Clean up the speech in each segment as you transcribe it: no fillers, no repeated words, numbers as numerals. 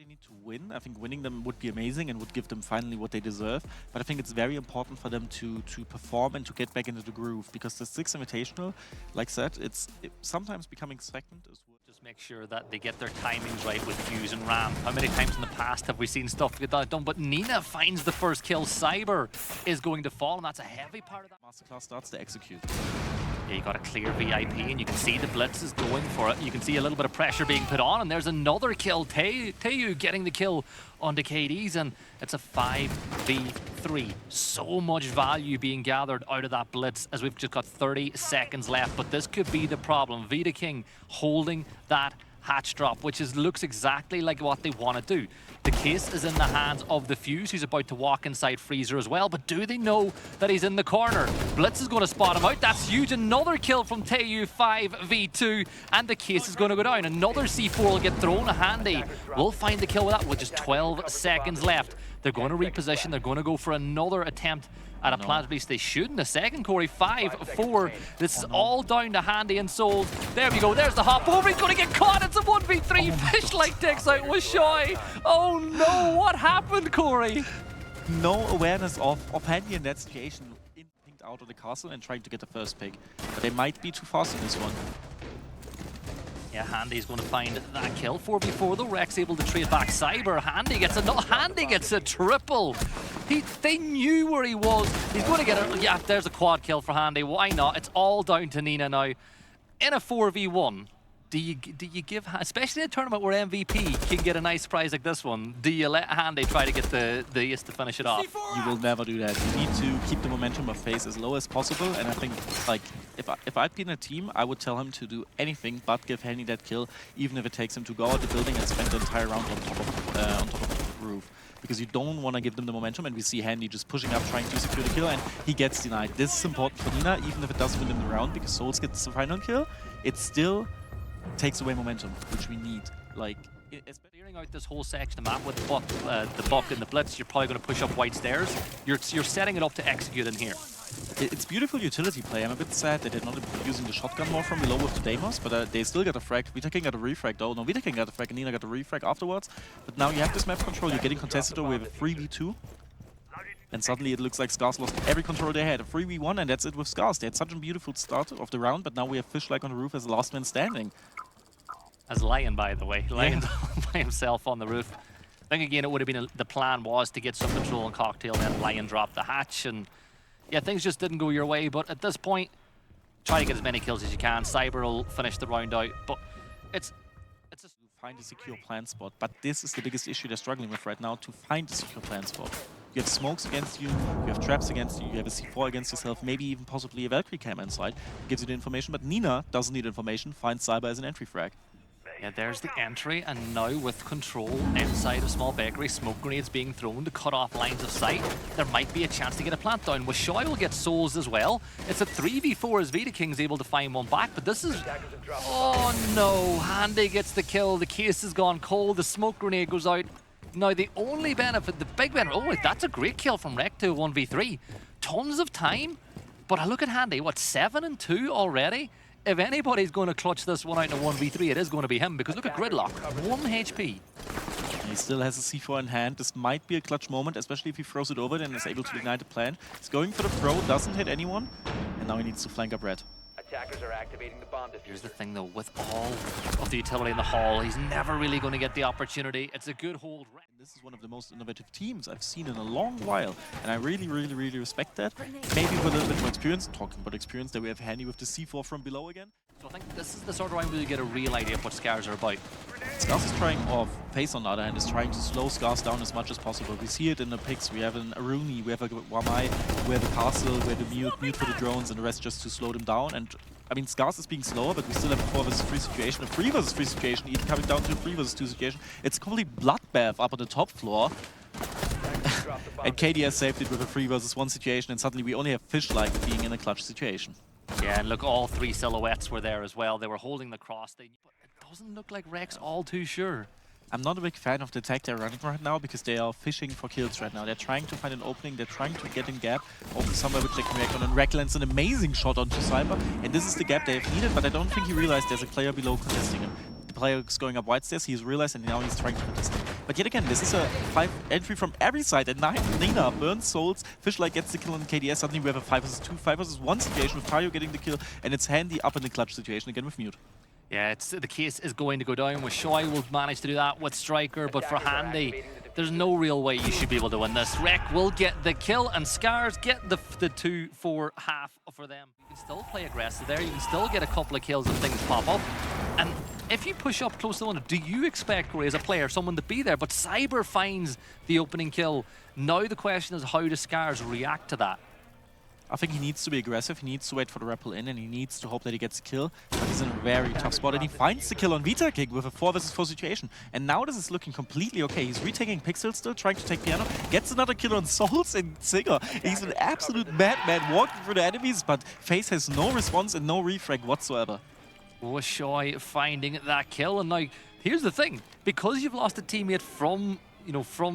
They need to win. I think winning them would be amazing and would give them finally what they deserve. But I think it's very important for them to perform and to get back into the groove, because the 6 Invitational, like I said, it's sometimes becoming stagnant as well. Just make sure that they get their timings right with Fuse and Ram. How many times in the past have we seen stuff get that done? But Nina finds the first kill. Cyber is going to fall, and that's a heavy part of that. Masterclass starts to execute. Yeah, you got a clear VIP, and you can see the Blitz is going for it. You can see a little bit of pressure being put on, and there's another kill. Taeyu getting the kill on the KDs, and it's a 5v3. So much value being gathered out of that Blitz, as we've just got 30 seconds left. But this could be the problem. Vita King holding that hatch drop, which looks exactly like what they want to do. The case is in the hands of the Fuse, who's about to walk inside Freezer as well, but do they know that he's in the corner? Blitz is going to spot him out. That's huge. Another kill from Taeyu, 5v2, and the case is going to go down. Another C4 will get thrown. Handy will find the kill with that with just 12 seconds left. They're going to reposition. They're going to go for another attempt at a plant release. They should in a second, Corey. 5-4. This is all down to Handy and Souls. There we go. There's the hop over. He's going to get caught. It's a 1v3. Fishlight takes out with Shy. Oh no, what happened, Corey? No awareness of Handy in that situation. Pinked out of the castle and trying to get the first pick. But they might be too fast in this one. Yeah, Handy's going to find that kill. 4v4 though. Rex able to trade back. Cyber. Handy gets a triple. They knew where he was. He's going to get it. Yeah, there's a quad kill for Handy. Why not? It's all down to Nina now. In a 4v1, do you give, especially in a tournament where MVP can get a nice prize like this one, do you let Handy try to get the ace to finish it off? You will never do that. You need to keep the momentum of FaZe as low as possible, and I think, like, if I'd been a team, I would tell him to do anything but give Handy that kill, even if it takes him to go out the building and spend the entire round on top of the roof. Because you don't want to give them the momentum, and we see Handy just pushing up, trying to secure the kill, and he gets denied. This is important for Nina, even if it doesn't win in the round, because Souls gets the final kill. It still takes away momentum, which we need. Like, clearing out this whole section of map with the Buck and the Blitz, you're probably going to push up white stairs. You're setting it up to execute in here. It's beautiful utility play. I'm a bit sad that they're not using the shotgun more from below with the Deimos, but they still got a frag. Vita King got a refrag though. No, Vita King got a frag and Nina got a refrag afterwards. But now you have this map control, you're getting contested over with a 3v2. And suddenly it looks like SCARZ lost every control they had. A 3v1, and that's it with SCARZ. They had such a beautiful start of the round, but now we have Fishlight on the roof as the last man standing. As Lion, by the way. Lion by himself on the roof. I think again it would have been the plan was to get some control on Cocktail, and then Lion dropped the hatch, and yeah, things just didn't go your way. But at this point, try to get as many kills as you can. Cyber will finish the round out, but it's a find a secure plant spot. But this is the biggest issue they're struggling with right now, to find a secure plant spot. You have smokes against you, you have traps against you have a C4 against yourself, maybe even possibly a Valkyrie cam inside. Gives you the information, but Nina doesn't need information, finds Cyber as an entry frag. Yeah, there's the entry, and now with control inside of Small Bakery, smoke grenades being thrown to cut off lines of sight, there might be a chance to get a plant down. Wishoy will get Souls as well. It's a 3v4 as Vita King's able to find one back, but this is... Oh no, Handy gets the kill, the case has gone cold, the smoke grenade goes out. Now the only benefit, the big benefit, oh, that's a great kill from Rek to 1v3. Tons of time, but I look at Handy, what, 7-2 already? If anybody's going to clutch this one out in a 1v3, it is going to be him, because look at Gridlock, 1 HP. He still has a C4 in hand. This might be a clutch moment, especially if he throws it over and is able to ignite the plan. He's going for the throw, doesn't hit anyone, and now he needs to flank up red. Attackers are activating the bomb diffuser. Here's the thing though, with all of the utility in the hall, he's never really going to get the opportunity. It's a good hold. This is one of the most innovative teams I've seen in a long while, and I really respect that. Maybe with a little bit more experience, talking about experience, that we have Handy with the C4 from below again. So I think this is the sort of round where you get a real idea of what SCARZ are about. SCARZ is trying, or FaZe on the other hand, is trying to slow SCARZ down as much as possible. We see it in the picks. We have an Aruni, we have a Wamai, we have a Castle, we have a mute for the drones, and the rest just to slow them down. And I mean, SCARZ is being slower, but we still have a 4 vs 3 situation, a 3 vs 3 situation, even coming down to a 3 vs 2 situation. It's a complete bloodbath up on the top floor. And KD has saved it with a 3 vs 1 situation, and suddenly we only have Fishlight being in a clutch situation. Yeah, and look, all 3 silhouettes were there as well. They were holding the cross. But it doesn't look like Rek's all too sure. I'm not a big fan of the tech they're running right now, because they are fishing for kills right now. They're trying to find an opening, they're trying to get in gap, open somewhere which they can react on, and Rek lands an amazing shot onto Cyber, and this is the gap they have needed, but I don't think he realized there's a player below contesting him. The player is going up white stairs, he's realized, and now he's trying to contest him. But yet again, this is a 5 entry from every side, and Nina burns souls, Fishlight gets the kill on KDS, suddenly we have a 5 vs 2, 5 vs 1 situation with Tayo getting the kill, and it's Handy up in the clutch situation again with Mute. Yeah, the case is going to go down. With Shoy will manage to do that with Striker, but for Handy, there's no real way you should be able to win this. Rek will get the kill, and SCARZ get the 2-4 half for them. You can still play aggressive there. You can still get a couple of kills if things pop up. And if you push up close to one, do you expect, Ray, as a player, someone to be there? But Cyber finds the opening kill. Now the question is, how does SCARZ react to that? I think he needs to be aggressive, he needs to wait for the rappel in, and he needs to hope that he gets a kill. But he's in a very tough spot, and he finds the kill on Vita King with a 4 vs 4 situation. And now this is looking completely okay. He's retaking Pixel still, trying to take Piano, gets another kill on Souls and Singer. He's an absolute madman walking through the enemies, but FaZe has no response and no refrag whatsoever. Shoy finding that kill, and now here's the thing. Because you've lost a teammate from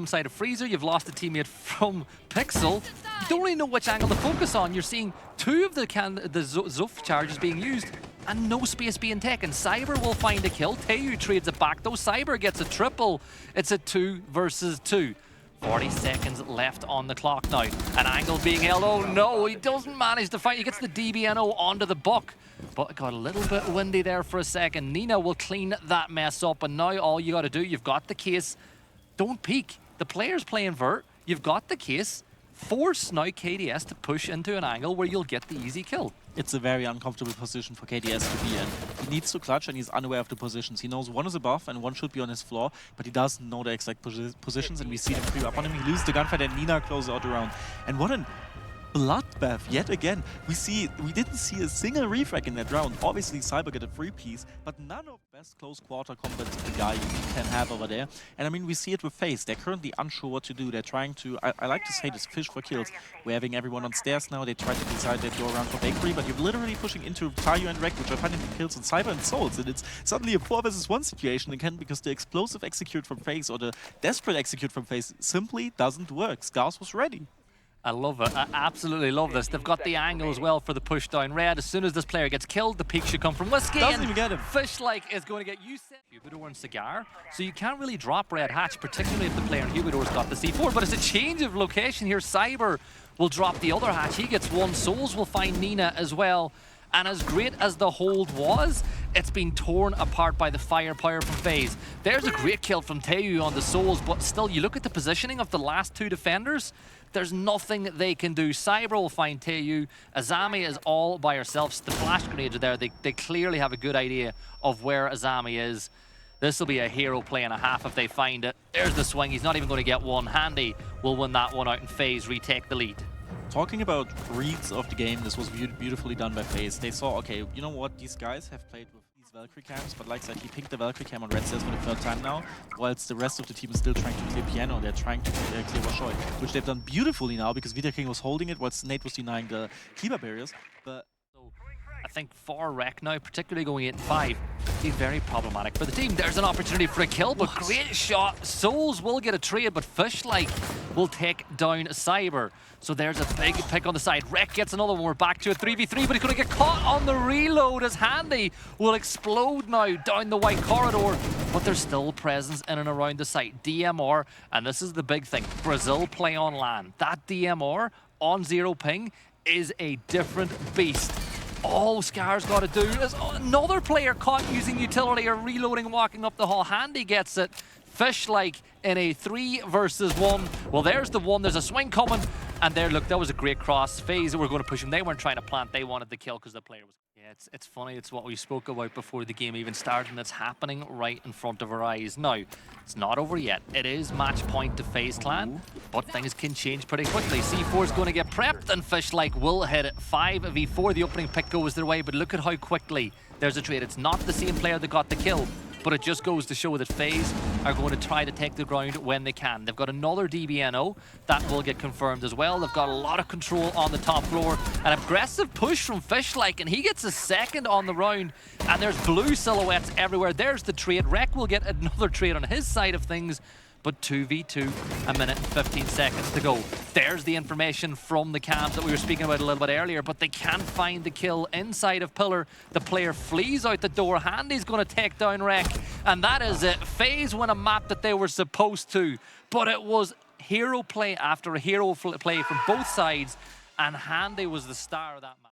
side of Freezer, you've lost a teammate from Pixel, you don't really know which angle to focus on. You're seeing 2 of the Zuf charges being used and no space being taken. Cyber will find a kill. Taeyu trades it back though. Cyber gets a triple. It's a 2 vs 2. 40 seconds left on the clock now. An angle being held. Oh no, he doesn't manage to fight. He gets the DBNO onto the buck. But it got a little bit windy there for a second. Nina will clean that mess up, and now all you got to do, you've got the case. Don't peek. The player's playing vert. You've got the case. Force now KDS to push into an angle where you'll get the easy kill. It's a very uncomfortable position for KDS to be in. He needs to clutch, and he's unaware of the positions. He knows one is above and one should be on his floor, but he doesn't know the exact positions, and we see them creep up on him. He loses the gunfight, and Nina closes out the round. And what an bloodbath yet again. We didn't see a single refrag in that round. Obviously Cyber get a free piece, but none of the best close quarter combat guy you can have over there. And I mean, we see it with FaZe. They're currently unsure what to do. They're trying to, I like to say this, fish for kills. We're having everyone on stairs now. They try to decide they go around for Bakery, but you're literally pushing into Tayo and Rek, which are finding the kills on Cyber and Souls. And it's suddenly a 4 vs 1 situation again, because the explosive execute from FaZe or the desperate execute from FaZe simply doesn't work. SCARZ was ready. I love it. I absolutely love this. They've got the angle as well for the push down red. As soon as this player gets killed, the peak should come from Whiskey. Doesn't even get him. Fish-like is going to get you set. Humidor and Cigar. So you can't really drop red hatch, particularly if the player in Humidor's got the C4. But it's a change of location here. Cyber will drop the other hatch. He gets 1. Souls will find Nina as well. And as great as the hold was, it's been torn apart by the firepower from FaZe. There's a great kill from Taeyu on the Souls, but still, you look at the positioning of the last 2 defenders, there's nothing they can do. Cyber will find Taeyu. Azami is all by herself. The flash grenades are there. They clearly have a good idea of where Azami is. This will be a hero play and a half if they find it. There's the swing. He's not even going to get one. Handy will win that one out, and FaZe retake the lead. Talking about reads of the game, this was beautifully done by FaZe. They saw, okay, you know what, these guys have played with these Valkyrie cams, but like I said, he picked the Valkyrie cam on Red Stairs for the 3rd time now, whilst the rest of the team is still trying to clear Piano. They're trying to clear Washoy, which they've done beautifully now, because Vita King was holding it, whilst Nate was denying the keeper barriers. But I think for Rek now, particularly going 8-5, he's very problematic for the team. There's an opportunity for a kill, but great shot. Souls will get a trade, but Fish-like will take down Cyber. So there's a big pick on the side. Rek gets another one. We're back to a 3v3, but he's going to get caught on the reload as Handy will explode now down the white corridor. But there's still presence in and around the site. DMR, and this is the big thing, Brazil play on LAN. That DMR on 0 ping is a different beast. All SCARZ got to do is another player caught using utility or reloading, walking up the hall. Handy gets it. Fish-like in a 3 vs 1. Well, there's the one. There's a swing coming. And there, look, that was a great cross. FaZe were going to push him. They weren't trying to plant. They wanted the kill because the player was... Yeah, it's funny. It's what we spoke about before the game even started, and it's happening right in front of our eyes. Now, it's not over yet. It is match point to FaZe Clan, but things can change pretty quickly. C4 is going to get prepped, and Fish-like will hit it. 5v4. The opening pick goes their way, but look at how quickly there's a trade. It's not the same player that got the kill, but it just goes to show that FaZe are going to try to take the ground when they can. They've got another DBNO that will get confirmed as well. They've got a lot of control on the top floor. An aggressive push from Fish-like, and he gets a 2nd on the round. And there's blue silhouettes everywhere. There's the trade. Rek will get another trade on his side of things. but 2v2, a minute and 15 seconds to go. There's the information from the cams that we were speaking about a little bit earlier, but they can't find the kill inside of Pillar. The player flees out the door. Handy's going to take down Rec, and that is it. FaZe win a map that they were supposed to, but it was hero play after a hero play from both sides, and Handy was the star of that map.